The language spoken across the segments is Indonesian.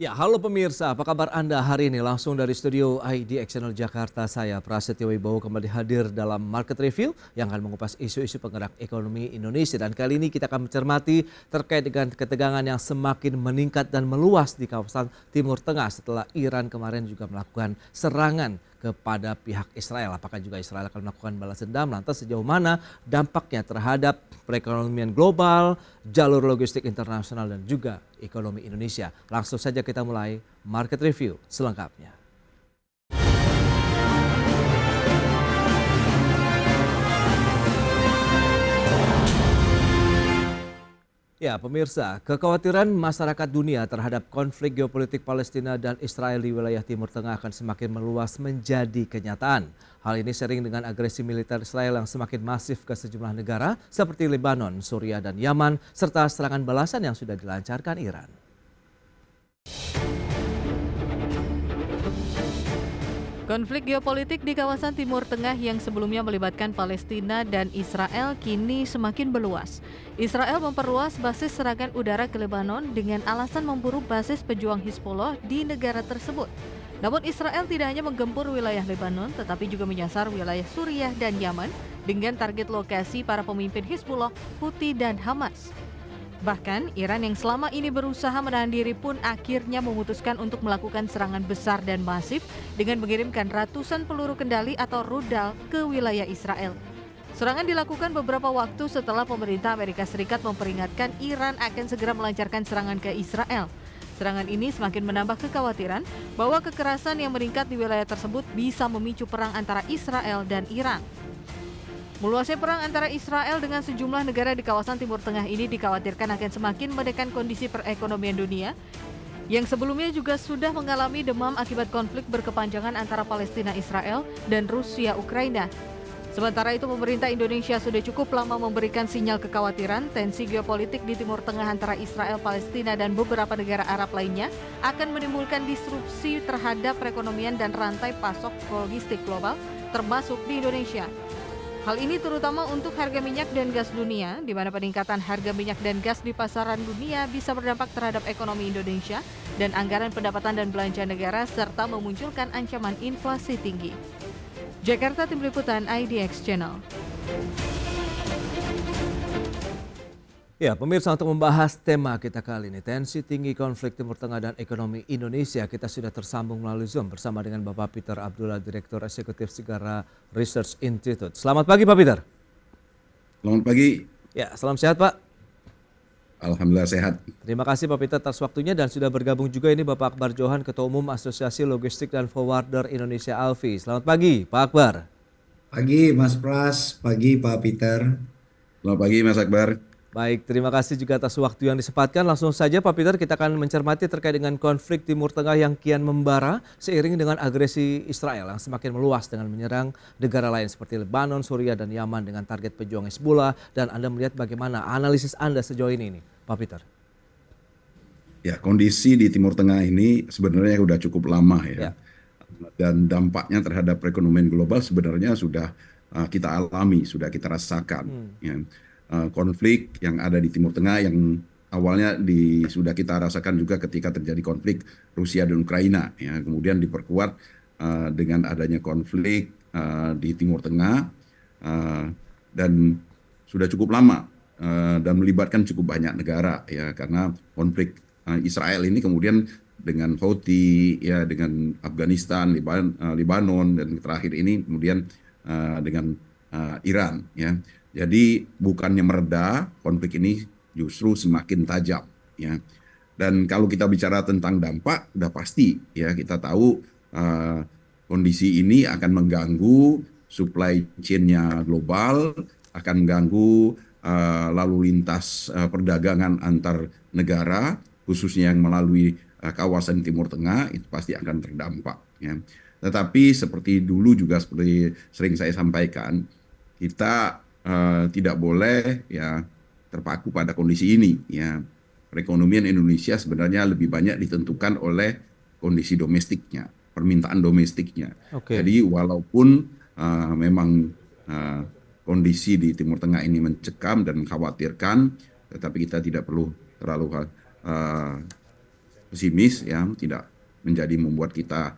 Ya, halo pemirsa, apa kabar Anda hari ini? Langsung dari studio IDX Channel Jakarta, saya Prasetyo Wibowo kembali hadir dalam Market Review yang akan mengupas isu-isu penggerak ekonomi Indonesia. Dan kali ini kita akan mencermati terkait dengan ketegangan yang semakin meningkat dan meluas di kawasan Timur Tengah setelah Iran kemarin juga melakukan serangan kepada pihak Israel. Apakah juga Israel akan melakukan balas dendam? Lantas sejauh mana dampaknya terhadap perekonomian global, jalur logistik internasional dan juga ekonomi Indonesia? Langsung saja kita mulai Market Review selengkapnya. Ya, pemirsa, kekhawatiran masyarakat dunia terhadap konflik geopolitik Palestina dan Israel di wilayah Timur Tengah akan semakin meluas menjadi kenyataan. Hal ini sering dengan agresi militer Israel yang semakin masif ke sejumlah negara seperti Lebanon, Suriah, dan Yaman, serta serangan balasan yang sudah dilancarkan Iran. Konflik geopolitik di kawasan Timur Tengah yang sebelumnya melibatkan Palestina dan Israel kini semakin meluas. Israel memperluas basis serangan udara ke Lebanon dengan alasan memburu basis pejuang Hizbullah di negara tersebut. Namun Israel tidak hanya menggempur wilayah Lebanon, tetapi juga menyasar wilayah Suriah dan Yaman dengan target lokasi para pemimpin Hizbullah, Houthi, dan Hamas. Bahkan, Iran yang selama ini berusaha menahan diri pun akhirnya memutuskan untuk melakukan serangan besar dan masif dengan mengirimkan ratusan peluru kendali atau rudal ke wilayah Israel. Serangan dilakukan beberapa waktu setelah pemerintah Amerika Serikat memperingatkan Iran akan segera melancarkan serangan ke Israel. Serangan ini semakin menambah kekhawatiran bahwa kekerasan yang meningkat di wilayah tersebut bisa memicu perang antara Israel dan Iran. Meluasnya perang antara Israel dengan sejumlah negara di kawasan Timur Tengah ini dikhawatirkan akan semakin menekan kondisi perekonomian dunia yang sebelumnya juga sudah mengalami demam akibat konflik berkepanjangan antara Palestina Israel dan Rusia Ukraina. Sementara itu pemerintah Indonesia sudah cukup lama memberikan sinyal kekhawatiran tensi geopolitik di Timur Tengah antara Israel, Palestina, dan beberapa negara Arab lainnya akan menimbulkan disrupsi terhadap perekonomian dan rantai pasok logistik global termasuk di Indonesia. Hal ini terutama untuk harga minyak dan gas dunia, di mana peningkatan harga minyak dan gas di pasaran dunia bisa berdampak terhadap ekonomi Indonesia dan anggaran pendapatan dan belanja negara serta memunculkan ancaman inflasi tinggi. Jakarta, Tim Liputan IDX Channel. Ya, pemirsa, untuk membahas tema kita kali ini, tensi tinggi konflik Timur Tengah dan ekonomi Indonesia, kita sudah tersambung melalui Zoom bersama dengan Bapak Peter Abdullah, Direktur Eksekutif Sigara Research Institute. Selamat pagi Pak Peter. Selamat pagi. Ya, salam sehat Pak. Alhamdulillah sehat. Terima kasih Pak Peter atas waktunya dan sudah bergabung juga ini Bapak Akbar Johan, Ketua Umum Asosiasi Logistik dan Forwarder Indonesia ALFI. Selamat pagi Pak Akbar. Pagi Mas Pras, pagi Pak Peter. Selamat pagi Mas Akbar. Baik, terima kasih juga atas waktu yang disempatkan. Langsung saja Pak Peter, kita akan mencermati terkait dengan konflik Timur Tengah yang kian membara seiring dengan agresi Israel yang semakin meluas dengan menyerang negara lain seperti Lebanon, Suriah, dan Yaman dengan target pejuang Hizbullah. Dan Anda melihat bagaimana analisis Anda sejauh ini Pak Peter? Ya, kondisi di Timur Tengah ini sebenarnya sudah cukup lama ya. Dan dampaknya terhadap perekonomian global sebenarnya sudah kita alami, sudah kita rasakan. Ya. Konflik yang ada di Timur Tengah yang awalnya sudah kita rasakan juga ketika terjadi konflik Rusia dan Ukraina, ya, kemudian diperkuat dengan adanya konflik di Timur Tengah dan sudah cukup lama dan melibatkan cukup banyak negara, ya, karena konflik Israel ini kemudian dengan Houthi, ya, dengan Afghanistan, Lebanon, dan terakhir ini kemudian dengan Iran, ya. Jadi bukannya mereda, konflik ini justru semakin tajam, ya. Dan kalau kita bicara tentang dampak, udah pasti, ya, kita tahu kondisi ini akan mengganggu supply chain-nya global, akan mengganggu lalu lintas perdagangan antar negara, khususnya yang melalui kawasan Timur Tengah, itu pasti akan terdampak, ya. Tetapi seperti dulu juga seperti sering saya sampaikan, kita tidak boleh, ya, terpaku pada kondisi ini, ya. Perekonomian Indonesia sebenarnya lebih banyak ditentukan oleh kondisi domestiknya, permintaan domestiknya. Jadi walaupun memang kondisi di Timur Tengah ini mencekam dan mengkhawatirkan, tetapi kita tidak perlu terlalu pesimis ya, tidak menjadi membuat kita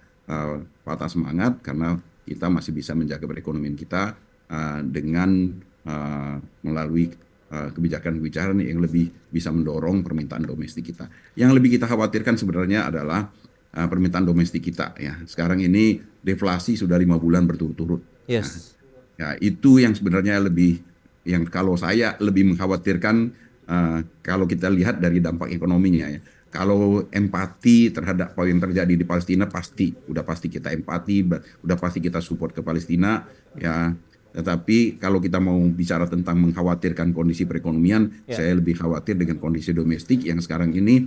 patah semangat karena kita masih bisa menjaga perekonomian kita dengan melalui kebijakan-kebijakan yang lebih bisa mendorong permintaan domestik kita. Yang lebih kita khawatirkan sebenarnya adalah permintaan domestik kita ya. Sekarang ini deflasi sudah 5 bulan berturut-turut. Yes. Ya, itu yang sebenarnya yang kalau saya lebih mengkhawatirkan kalau kita lihat dari dampak ekonominya ya. Kalau empati terhadap apa yang terjadi di Palestina udah pasti kita empati, udah pasti kita support ke Palestina ya. Tetapi kalau kita mau bicara tentang mengkhawatirkan kondisi perekonomian, saya lebih khawatir dengan kondisi domestik yang sekarang ini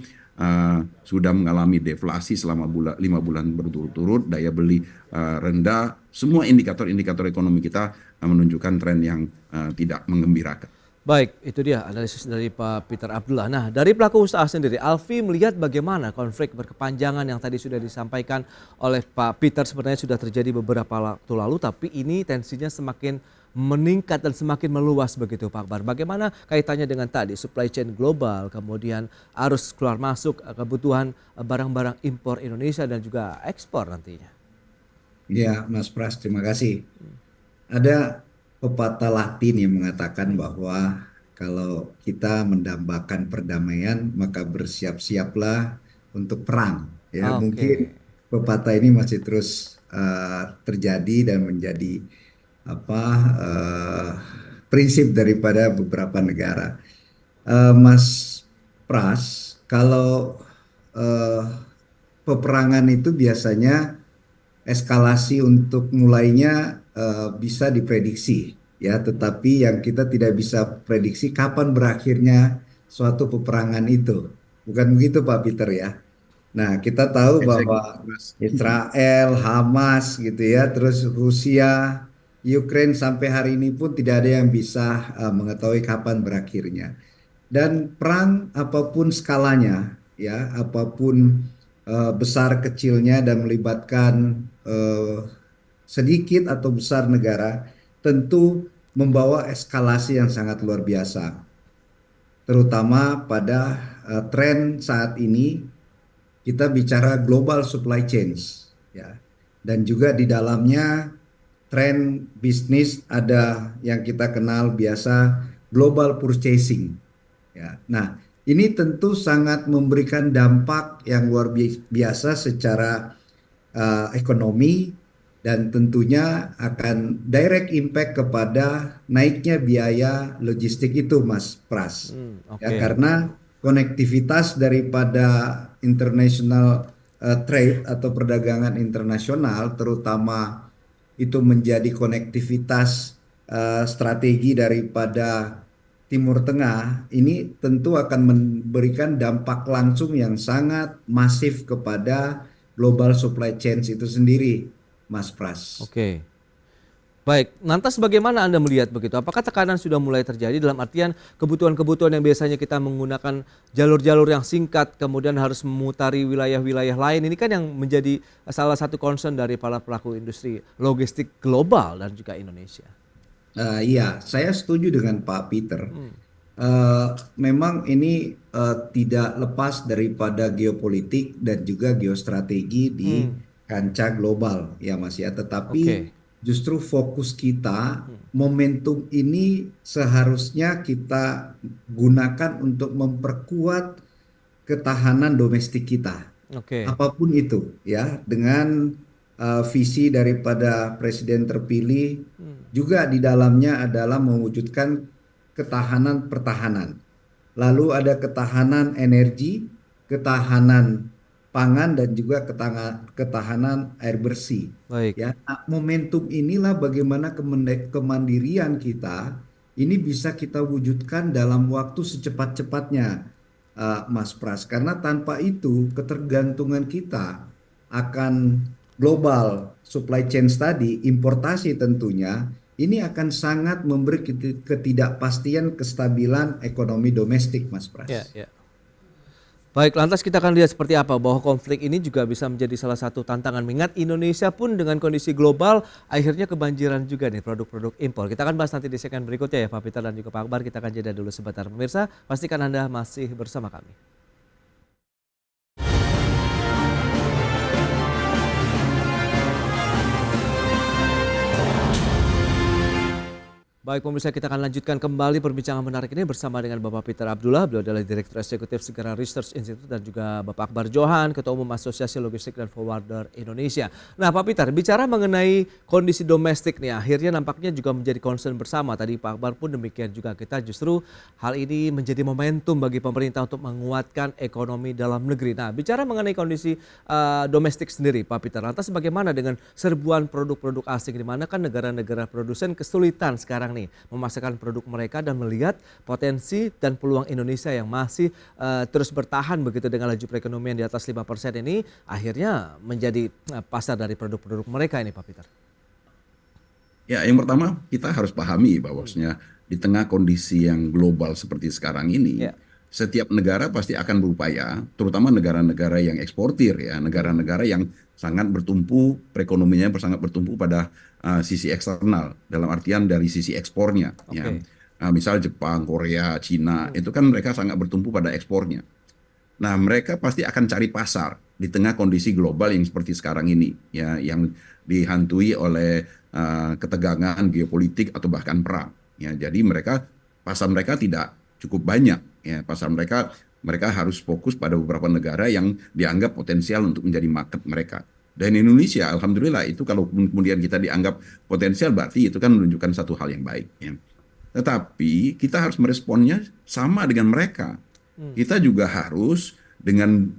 sudah mengalami deflasi selama 5 bulan berturut-turut, daya beli rendah, semua indikator-indikator ekonomi kita menunjukkan tren yang tidak menggembirakan. Baik, itu dia analisis dari Pak Peter Abdullah. Nah, dari pelaku usaha sendiri, Alfie melihat bagaimana konflik berkepanjangan yang tadi sudah disampaikan oleh Pak Peter sebenarnya sudah terjadi beberapa waktu lalu, tapi ini tensinya semakin meningkat dan semakin meluas begitu Pak Akbar. Bagaimana kaitannya dengan tadi supply chain global, kemudian arus keluar masuk kebutuhan barang-barang impor Indonesia dan juga ekspor nantinya? Ya, Mas Pras, terima kasih. Ada pepatah Latin yang mengatakan bahwa kalau kita mendambakan perdamaian, maka bersiap-siaplah untuk perang. Ya, mungkin Oke. pepatah ini masih terus terjadi dan menjadi prinsip daripada beberapa negara. Mas Pras, kalau peperangan itu biasanya eskalasi untuk mulainya bisa diprediksi ya, tetapi yang kita tidak bisa prediksi kapan berakhirnya suatu peperangan itu. Bukan begitu Pak Peter ya? Nah, kita tahu Exactly, bahwa Mas. Israel, Hamas gitu ya, terus Rusia, Ukraine sampai hari ini pun tidak ada yang bisa mengetahui kapan berakhirnya. Dan perang apapun skalanya, ya, apapun besar kecilnya dan melibatkan sedikit atau besar negara, tentu membawa eskalasi yang sangat luar biasa. Terutama pada tren saat ini kita bicara global supply chains, ya, dan juga di dalamnya tren bisnis ada yang kita kenal biasa global purchasing. Ya, nah ini tentu sangat memberikan dampak yang luar biasa secara ekonomi dan tentunya akan direct impact kepada naiknya biaya logistik itu, Mas Pras. Ya, Oke. karena konektivitas daripada international trade atau perdagangan internasional, terutama itu menjadi konektivitas strategi daripada Timur Tengah, ini tentu akan memberikan dampak langsung yang sangat masif kepada global supply chains itu sendiri, Mas Pras. Oke. Baik, lantas bagaimana Anda melihat begitu? Apakah tekanan sudah mulai terjadi dalam artian kebutuhan-kebutuhan yang biasanya kita menggunakan jalur-jalur yang singkat kemudian harus memutari wilayah-wilayah lain, ini kan yang menjadi salah satu concern dari para pelaku industri logistik global dan juga Indonesia. Iya, saya setuju dengan Pak Peter. Memang ini tidak lepas daripada geopolitik dan juga geostrategi di kancah global, ya Mas ya. Tetapi Oke. justru fokus kita, momentum ini seharusnya kita gunakan untuk memperkuat ketahanan domestik kita. Oke. Apapun itu, ya, dengan visi daripada presiden terpilih juga di dalamnya adalah mewujudkan ketahanan pertahanan. Lalu ada ketahanan energi, ketahanan pangan dan juga ketahanan air bersih. Baik. Ya, nah, momentum inilah bagaimana kemandirian kita ini bisa kita wujudkan dalam waktu secepat-cepatnya, Mas Pras. Karena tanpa itu ketergantungan kita akan global supply chain tadi, importasi tentunya, ini akan sangat memberi ketidakpastian kestabilan ekonomi domestik, Mas Pras. Ya, ya. Baik, lantas kita akan lihat seperti apa bahwa konflik ini juga bisa menjadi salah satu tantangan. Mengingat Indonesia pun dengan kondisi global akhirnya kebanjiran juga nih produk-produk impor. Kita akan bahas nanti di segmen berikutnya ya Pak Peter dan juga Pak Akbar. Kita akan jeda dulu sebentar. Pemirsa, pastikan Anda masih bersama kami. Baik pemirsa, kita akan lanjutkan kembali perbincangan menarik ini bersama dengan Bapak Peter Abdullah. Beliau adalah Direktur Eksekutif Segara Research Institute, dan juga Bapak Akbar Johan, Ketua Umum Asosiasi Logistik dan Forwarder Indonesia. Nah Pak Peter, bicara mengenai kondisi domestik nih, akhirnya nampaknya juga menjadi concern bersama. Tadi Pak Akbar pun demikian juga, kita justru hal ini menjadi momentum bagi pemerintah untuk menguatkan ekonomi dalam negeri. Nah bicara mengenai kondisi domestik sendiri Pak Peter, lantas bagaimana dengan serbuan produk-produk asing, di mana kan negara-negara produsen kesulitan sekarang nih memasarkan produk mereka dan melihat potensi dan peluang Indonesia yang masih terus bertahan begitu dengan laju perekonomian di atas 5% ini, akhirnya menjadi pasar dari produk-produk mereka ini Pak Peter. Ya, yang pertama kita harus pahami bahwasanya di tengah kondisi yang global seperti sekarang ini, Ya. setiap negara pasti akan berupaya, terutama negara-negara yang eksportir ya, negara-negara yang sangat bertumpu, perekonomiannya sangat bertumpu pada sisi eksternal, dalam artian dari sisi ekspornya. Ya. Oke. Misal Jepang, Korea, Cina, itu kan mereka sangat bertumpu pada ekspornya. Nah, mereka pasti akan cari pasar di tengah kondisi global yang seperti sekarang ini, ya, yang dihantui oleh ketegangan geopolitik atau bahkan perang. Ya, jadi pasar mereka tidak cukup banyak. Ya, pasar mereka harus fokus pada beberapa negara yang dianggap potensial untuk menjadi market mereka. Dan Indonesia, alhamdulillah itu kalau kemudian kita dianggap potensial, berarti itu kan menunjukkan satu hal yang baik. Ya. Tetapi kita harus meresponnya sama dengan mereka. Kita juga harus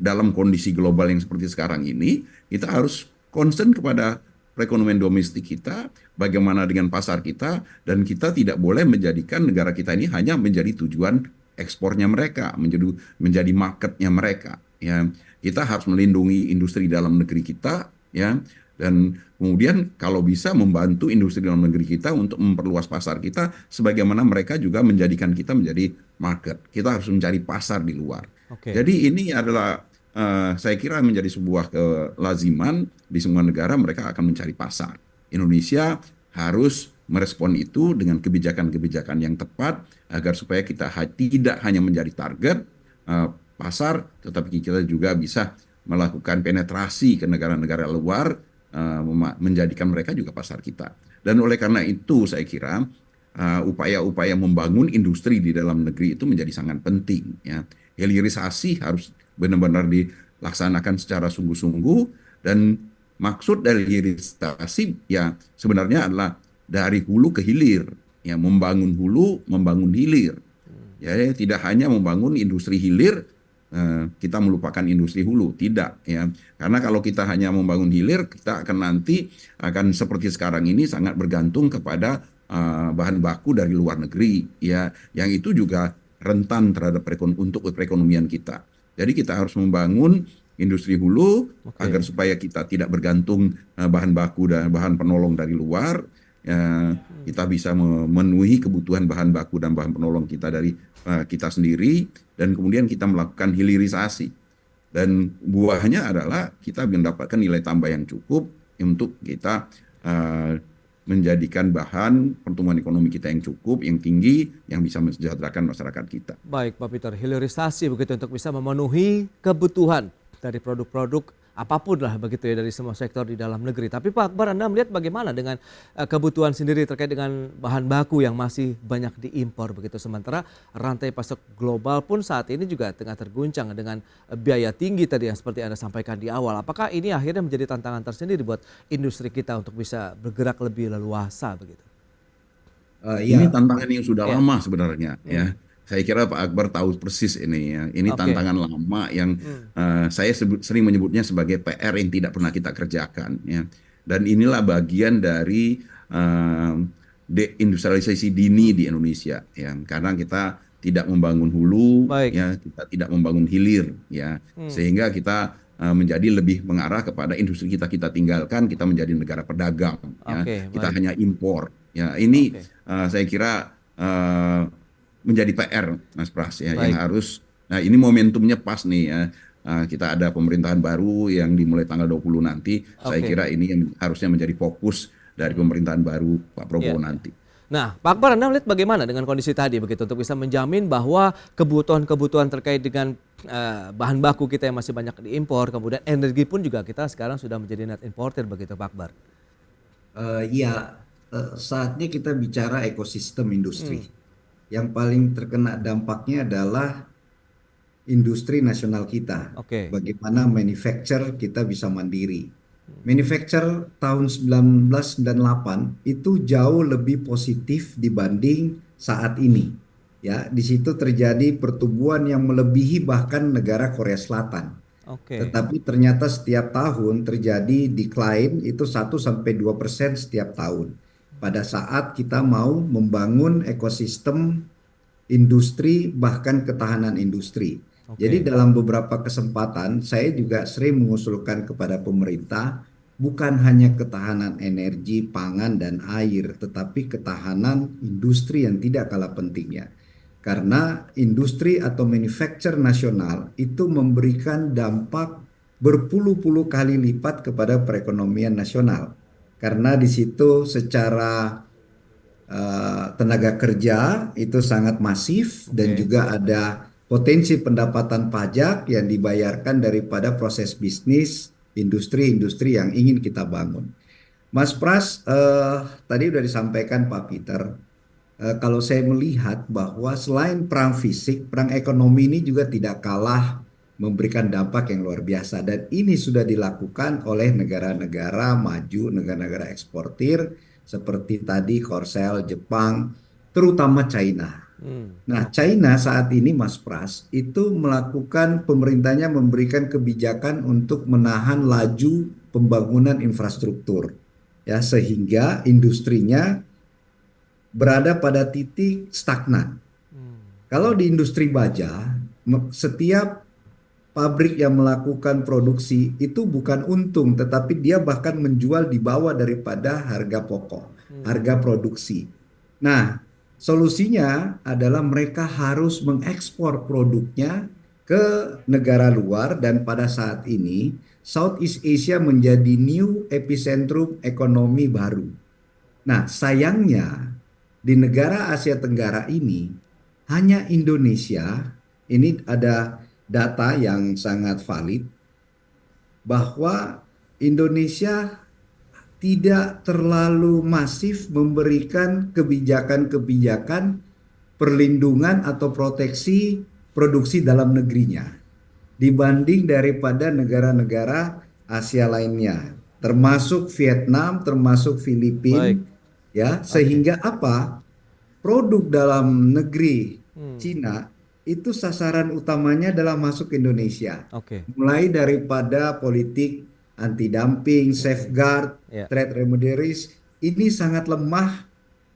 dalam kondisi global yang seperti sekarang ini, kita harus concern kepada perekonomian domestik kita, bagaimana dengan pasar kita, dan kita tidak boleh menjadikan negara kita ini hanya menjadi tujuan ekspornya mereka, menjadi marketnya mereka. Ya, kita harus melindungi industri dalam negeri kita, ya, dan kemudian kalau bisa membantu industri dalam negeri kita untuk memperluas pasar kita, sebagaimana mereka juga menjadikan kita menjadi market. Kita harus mencari pasar di luar. Oke. Jadi ini adalah saya kira menjadi sebuah kelaziman di semua negara, mereka akan mencari pasar. Indonesia harus merespon itu dengan kebijakan-kebijakan yang tepat agar supaya kita tidak hanya menjadi target pasar, tetapi kita juga bisa melakukan penetrasi ke negara-negara luar, menjadikan mereka juga pasar kita. Dan oleh karena itu saya kira upaya-upaya membangun industri di dalam negeri itu menjadi sangat penting. Ya. Hilirisasi harus benar-benar dilaksanakan secara sungguh-sungguh, dan maksud dari hilirisasi ya sebenarnya adalah dari hulu ke hilir, ya, membangun hulu, membangun hilir. Ya, tidak hanya membangun industri hilir, kita melupakan industri hulu, tidak, ya. Karena kalau kita hanya membangun hilir, kita akan seperti sekarang ini sangat bergantung kepada bahan baku dari luar negeri, ya, yang itu juga rentan terhadap untuk perekonomian kita. Jadi kita harus membangun industri hulu agar supaya kita tidak bergantung bahan baku dan bahan penolong dari luar. Kita bisa memenuhi kebutuhan bahan baku dan bahan penolong kita dari kita sendiri, dan kemudian kita melakukan hilirisasi. Dan buahnya adalah kita mendapatkan nilai tambah yang cukup untuk kita menjadikan bahan pertumbuhan ekonomi kita yang cukup, yang tinggi, yang bisa mensejahterakan masyarakat kita. Baik Pak Peter, hilirisasi begitu untuk bisa memenuhi kebutuhan dari produk-produk apapun lah begitu ya dari semua sektor di dalam negeri. Tapi Pak Akbar, Anda melihat bagaimana dengan kebutuhan sendiri terkait dengan bahan baku yang masih banyak diimpor begitu, sementara rantai pasok global pun saat ini juga tengah terguncang dengan biaya tinggi tadi yang seperti Anda sampaikan di awal. Apakah ini akhirnya menjadi tantangan tersendiri buat industri kita untuk bisa bergerak lebih leluasa begitu? Ini tantangan yang sudah Ya. lama sebenarnya, ya. Saya kira Pak Akbar tahu persis ini, ya. Ini tantangan lama yang saya sering menyebutnya sebagai PR yang tidak pernah kita kerjakan, ya. Dan inilah bagian dari deindustrialisasi dini di Indonesia, ya. Karena kita tidak membangun hulu, Baik. ya, kita tidak membangun hilir, ya. Sehingga kita menjadi lebih mengarah kepada industri kita tinggalkan, kita menjadi negara pedagang, ya. Oke, Kita baik. hanya impor. Ya, ini saya kira menjadi PR, Mas Pras, ya, yang harus. Nah, ini momentumnya pas nih, ya. Kita ada pemerintahan baru yang dimulai tanggal 20 nanti. Saya kira ini yang harusnya menjadi fokus dari pemerintahan baru Pak Prabowo nanti. Nah, Pak Akbar, Anda melihat bagaimana dengan kondisi tadi begitu untuk bisa menjamin bahwa kebutuhan-kebutuhan terkait dengan bahan baku kita yang masih banyak diimpor, kemudian energi pun juga kita sekarang sudah menjadi net importer begitu Pak Akbar? Iya, saatnya kita bicara ekosistem industri. Hmm, Yang paling terkena dampaknya adalah industri nasional kita. oke. Bagaimana manufacture kita bisa mandiri. Manufacture tahun 1998 itu jauh lebih positif dibanding saat ini. Ya, di situ terjadi pertumbuhan yang melebihi bahkan negara Korea Selatan. Oke. Tetapi ternyata setiap tahun terjadi decline itu 1 sampai 2% setiap tahun. Pada saat kita mau membangun ekosistem industri bahkan ketahanan industri. Jadi Oke. dalam beberapa kesempatan saya juga sering mengusulkan kepada pemerintah bukan hanya ketahanan energi, pangan dan air, tetapi ketahanan industri yang tidak kalah pentingnya. Karena industri atau manufacture nasional itu memberikan dampak berpuluh-puluh kali lipat kepada perekonomian nasional. Karena di situ secara tenaga kerja itu sangat masif dan Oke. juga ada potensi pendapatan pajak yang dibayarkan daripada proses bisnis industri-industri yang ingin kita bangun. Mas Pras, tadi sudah disampaikan Pak Peter, kalau saya melihat bahwa selain perang fisik, perang ekonomi ini juga tidak kalah memberikan dampak yang luar biasa dan ini sudah dilakukan oleh negara-negara maju, negara-negara eksportir seperti tadi Korsel, Jepang, terutama China. Nah, Oke. China saat ini Mas Pras itu melakukan pemerintahnya memberikan kebijakan untuk menahan laju pembangunan infrastruktur ya sehingga industrinya berada pada titik stagnan. Kalau di industri baja, setiap pabrik yang melakukan produksi itu bukan untung, tetapi dia bahkan menjual di bawah daripada harga pokok, harga produksi. Nah, solusinya adalah mereka harus mengekspor produknya ke negara luar dan pada saat ini Southeast Asia menjadi new epicentrum ekonomi baru. Nah, sayangnya di negara Asia Tenggara ini hanya Indonesia, ini ada data yang sangat valid bahwa Indonesia tidak terlalu masif memberikan kebijakan-kebijakan perlindungan atau proteksi produksi dalam negerinya dibanding daripada negara-negara Asia lainnya, termasuk Vietnam, termasuk Filipina, Baik. ya, Oke. sehingga apa? Produk dalam negeri Hmm, Cina itu sasaran utamanya adalah masuk ke Indonesia. oke. Mulai daripada politik anti dumping, safeguard, Ya. trade remedies ini sangat lemah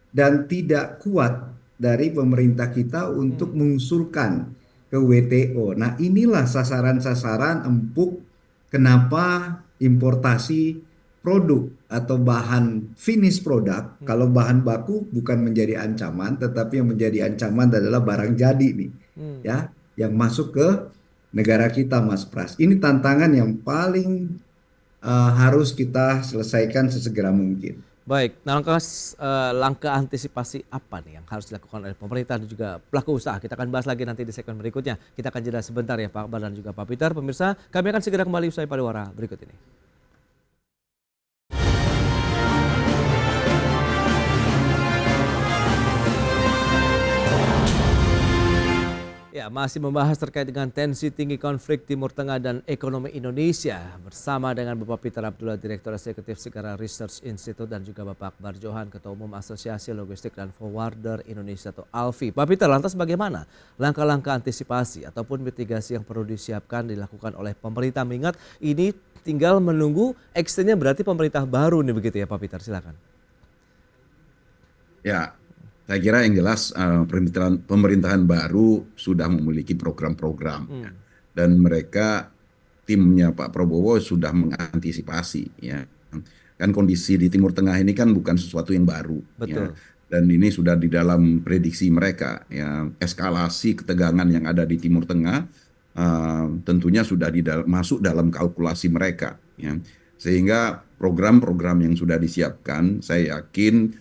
dan tidak kuat dari pemerintah kita untuk mengusulkan ke WTO. Nah, inilah sasaran-sasaran empuk kenapa importasi produk atau bahan finish product, kalau bahan baku bukan menjadi ancaman, tetapi yang menjadi ancaman adalah barang jadi nih, Hmm. ya, yang masuk ke negara kita, Mas Pras. Ini tantangan yang paling harus kita selesaikan sesegera mungkin. Baik, nah langkah antisipasi apa nih yang harus dilakukan oleh pemerintah dan juga pelaku usaha? Kita akan bahas lagi nanti di segmen berikutnya. Kita akan jeda sebentar ya Pak Akbar dan juga Pak Peter. Pemirsa, kami akan segera kembali usai pariwara berikut ini. Ya, masih membahas terkait dengan tensi tinggi konflik Timur Tengah dan ekonomi Indonesia bersama dengan Bapak Peter Abdullah, Direktur Eksekutif Sigara Research Institute dan juga Bapak Akbar Johan, Ketua Umum Asosiasi Logistik dan Forwarder Indonesia atau ALFI. Pak Peter, lantas bagaimana langkah-langkah antisipasi ataupun mitigasi yang perlu disiapkan dilakukan oleh pemerintah? Mengingat ini tinggal menunggu actionnya berarti pemerintah baru nih begitu ya Pak Peter, silakan. Ya, saya kira yang jelas pemerintahan baru sudah memiliki program-program ya. Dan mereka timnya Pak Prabowo sudah mengantisipasi ya. Kan kondisi di Timur Tengah ini kan bukan sesuatu yang baru ya. Betul. Dan ini sudah di dalam prediksi mereka ya. Eskalasi ketegangan yang ada di Timur Tengah tentunya sudah masuk dalam kalkulasi mereka ya. Sehingga program-program yang sudah disiapkan saya yakin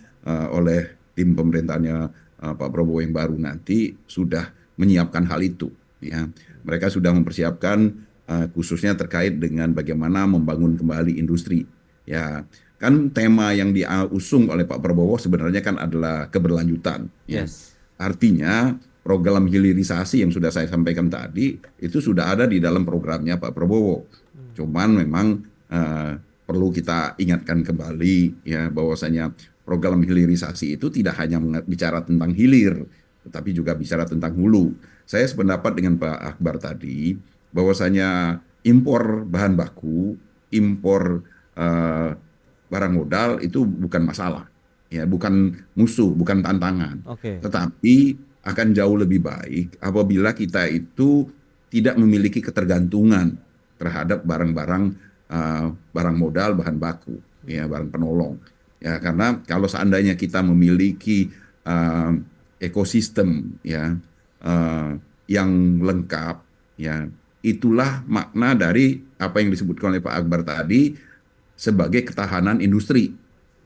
oleh tim pemerintahnya Pak Prabowo yang baru nanti sudah menyiapkan hal itu ya. Mereka sudah mempersiapkan khususnya terkait dengan bagaimana membangun kembali industri ya. kan tema yang diusung oleh Pak Prabowo sebenarnya kan adalah keberlanjutan. Ya. Yes. Artinya program hilirisasi yang sudah saya sampaikan tadi itu sudah ada di dalam programnya Pak Prabowo. Cuman memang perlu kita ingatkan kembali ya bahwasanya program hilirisasi itu tidak hanya bicara tentang hilir, tetapi juga bicara tentang hulu. Saya sependapat dengan Pak Akbar tadi bahwasanya impor bahan baku, impor barang modal itu bukan masalah, ya bukan musuh, bukan tantangan, Oke. tetapi akan jauh lebih baik apabila kita itu tidak memiliki ketergantungan terhadap barang-barang barang modal, bahan baku, ya barang penolong. Ya karena kalau seandainya kita memiliki ekosistem ya yang lengkap, ya itulah makna dari apa yang disebutkan oleh Pak Akbar tadi sebagai ketahanan industri.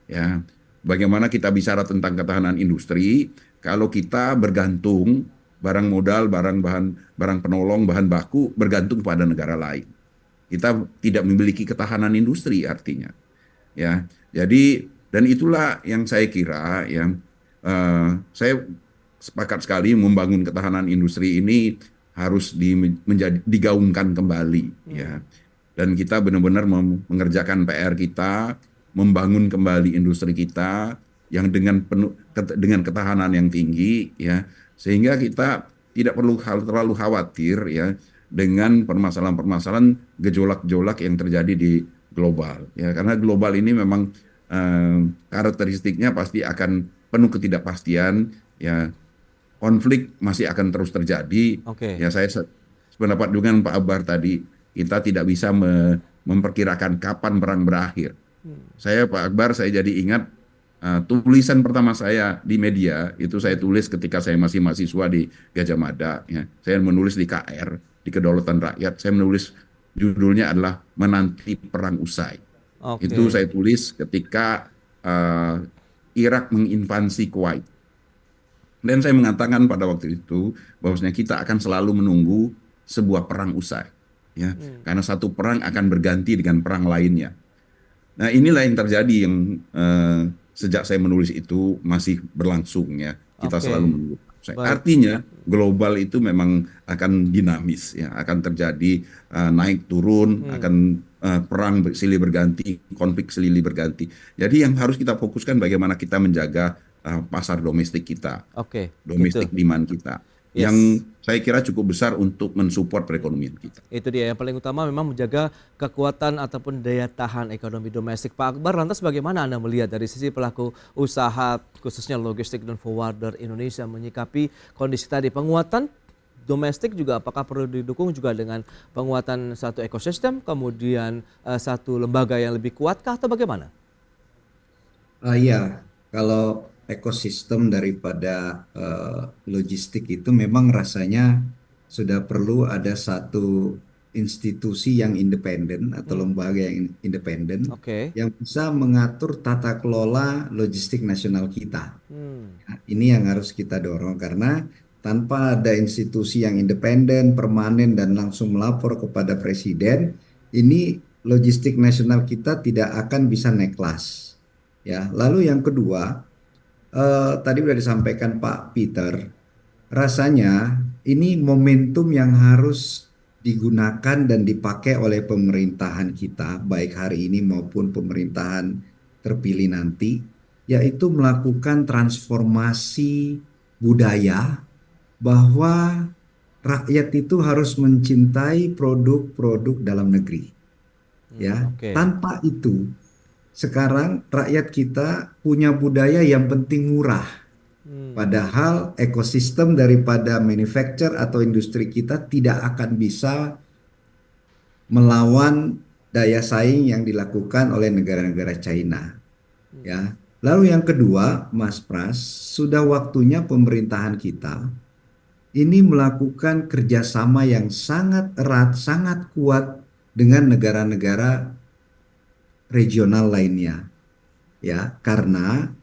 Ya, bagaimana kita bicara tentang ketahanan industri kalau kita bergantung barang modal, barang penolong, bahan baku bergantung pada negara lain. Kita tidak memiliki ketahanan industri artinya. Ya, jadi dan itulah yang saya kira yang saya sepakat sekali membangun ketahanan industri ini harus digaungkan kembali ya. Dan kita benar-benar mengerjakan PR kita, membangun kembali industri kita yang dengan ketahanan yang tinggi ya, sehingga kita tidak perlu terlalu khawatir ya dengan permasalahan-permasalahan gejolak-gejolak yang terjadi di global ya, karena global ini memang karakteristiknya pasti akan penuh ketidakpastian ya, konflik masih akan terus terjadi. Oke. Ya saya sependapat dengan Pak Akbar tadi, kita tidak bisa memperkirakan kapan perang berakhir. Saya Pak Akbar, saya jadi ingat tulisan pertama saya di media itu saya tulis ketika saya masih mahasiswa di Gajah Mada. Ya. Saya menulis di KR, di Kedaulatan Rakyat. Saya menulis judulnya adalah Menanti Perang Usai. Oke. Itu saya tulis ketika Irak menginvasi Kuwait. Dan saya mengatakan pada waktu itu bahwasanya kita akan selalu menunggu sebuah perang usai, ya, karena satu perang akan berganti dengan perang lainnya. Nah inilah yang terjadi yang sejak saya menulis itu masih berlangsung ya. Kita Oke. selalu menunggu. Baik. Artinya global itu memang akan dinamis, ya, akan terjadi naik turun, akan perang silih berganti, konflik silih berganti. Jadi yang harus kita fokuskan bagaimana kita menjaga pasar domestik kita, Oke. domestik Gitu. demand kita, Yes. yang saya kira cukup besar untuk mensupport perekonomian kita. Itu dia yang paling utama memang menjaga kekuatan ataupun daya tahan ekonomi domestik. Pak Akbar, lantas bagaimana Anda melihat dari sisi pelaku usaha khususnya logistik dan forwarder Indonesia menyikapi kondisi tadi, penguatan domestik juga apakah perlu didukung juga dengan penguatan satu ekosistem, kemudian satu lembaga yang lebih kuatkah atau bagaimana? Iya, kalau ekosistem daripada logistik itu memang rasanya sudah perlu ada satu institusi yang independen atau lembaga yang independen Oke. yang bisa mengatur tata kelola logistik nasional kita. Nah, ini yang harus kita dorong karena tanpa ada institusi yang independen, permanen dan langsung melapor kepada presiden, ini logistik nasional kita tidak akan bisa naik kelas. Ya, lalu yang kedua, tadi sudah disampaikan Pak Peter, rasanya ini momentum yang harus digunakan dan dipakai oleh pemerintahan kita, baik hari ini maupun pemerintahan terpilih nanti, yaitu melakukan transformasi budaya bahwa rakyat itu harus mencintai produk-produk dalam negeri. Ya, Oke. tanpa itu sekarang rakyat kita punya budaya yang penting murah. Padahal ekosistem daripada manufacture atau industri kita tidak akan bisa melawan daya saing yang dilakukan oleh negara-negara China. Ya. Lalu yang kedua, Mas Pras, sudah waktunya pemerintahan kita ini melakukan kerjasama yang sangat erat, sangat kuat dengan negara-negara regional lainnya. Ya, karena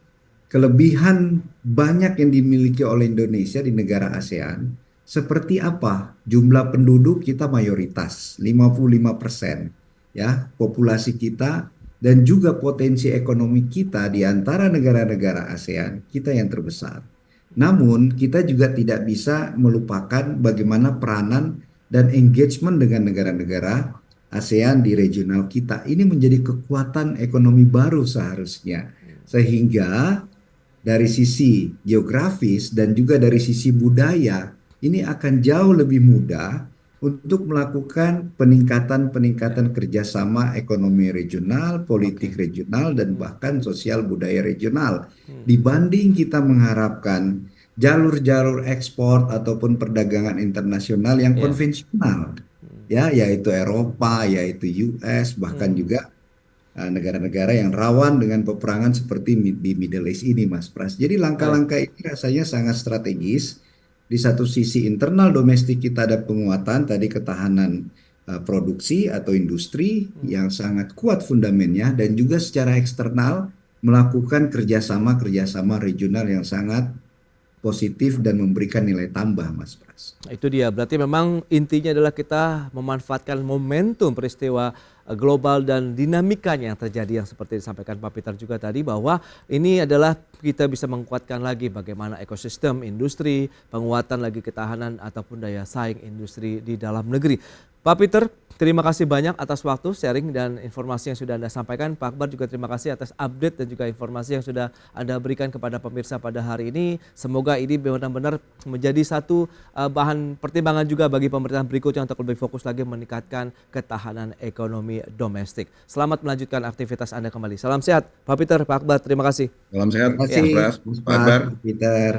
kelebihan banyak yang dimiliki oleh Indonesia di negara ASEAN seperti apa? Jumlah penduduk kita mayoritas 55%, ya, populasi kita dan juga potensi ekonomi kita di antara negara-negara ASEAN, kita yang terbesar. Namun, kita juga tidak bisa melupakan bagaimana peranan dan engagement dengan negara-negara ASEAN di regional kita. Ini menjadi kekuatan ekonomi baru seharusnya. Sehingga dari sisi geografis dan juga dari sisi budaya, ini akan jauh lebih mudah untuk melakukan peningkatan kerjasama ekonomi regional, politik regional, dan bahkan sosial budaya regional. Dibanding kita mengharapkan jalur-jalur ekspor ataupun perdagangan internasional yang konvensional, ya, yaitu Eropa, yaitu US, bahkan juga negara-negara yang rawan dengan peperangan seperti di Middle East ini, Mas Pras. Jadi langkah-langkah ini rasanya sangat strategis. Di satu sisi internal domestik kita ada penguatan tadi ketahanan produksi atau industri yang sangat kuat fundamennya, dan juga secara eksternal melakukan kerjasama regional yang sangat positif dan memberikan nilai tambah, Mas Pras. Itu dia, berarti memang intinya adalah kita memanfaatkan momentum peristiwa global dan dinamikanya yang terjadi yang seperti disampaikan Pak Peter juga tadi, bahwa ini adalah kita bisa menguatkan lagi bagaimana ekosistem industri, penguatan lagi ketahanan ataupun daya saing industri di dalam negeri. Pak Peter, terima kasih banyak atas waktu, sharing dan informasi yang sudah Anda sampaikan. Pak Akbar juga terima kasih atas update dan juga informasi yang sudah Anda berikan kepada pemirsa pada hari ini. Semoga ini benar-benar menjadi satu bahan pertimbangan juga bagi pemerintahan berikutnya untuk lebih fokus lagi meningkatkan ketahanan ekonomi domestik. Selamat melanjutkan aktivitas Anda kembali. Salam sehat, Pak Peter, Pak Akbar, terima kasih. Salam sehat, Terima kasih, Mas Pras, Pak Akbar. Pak Peter.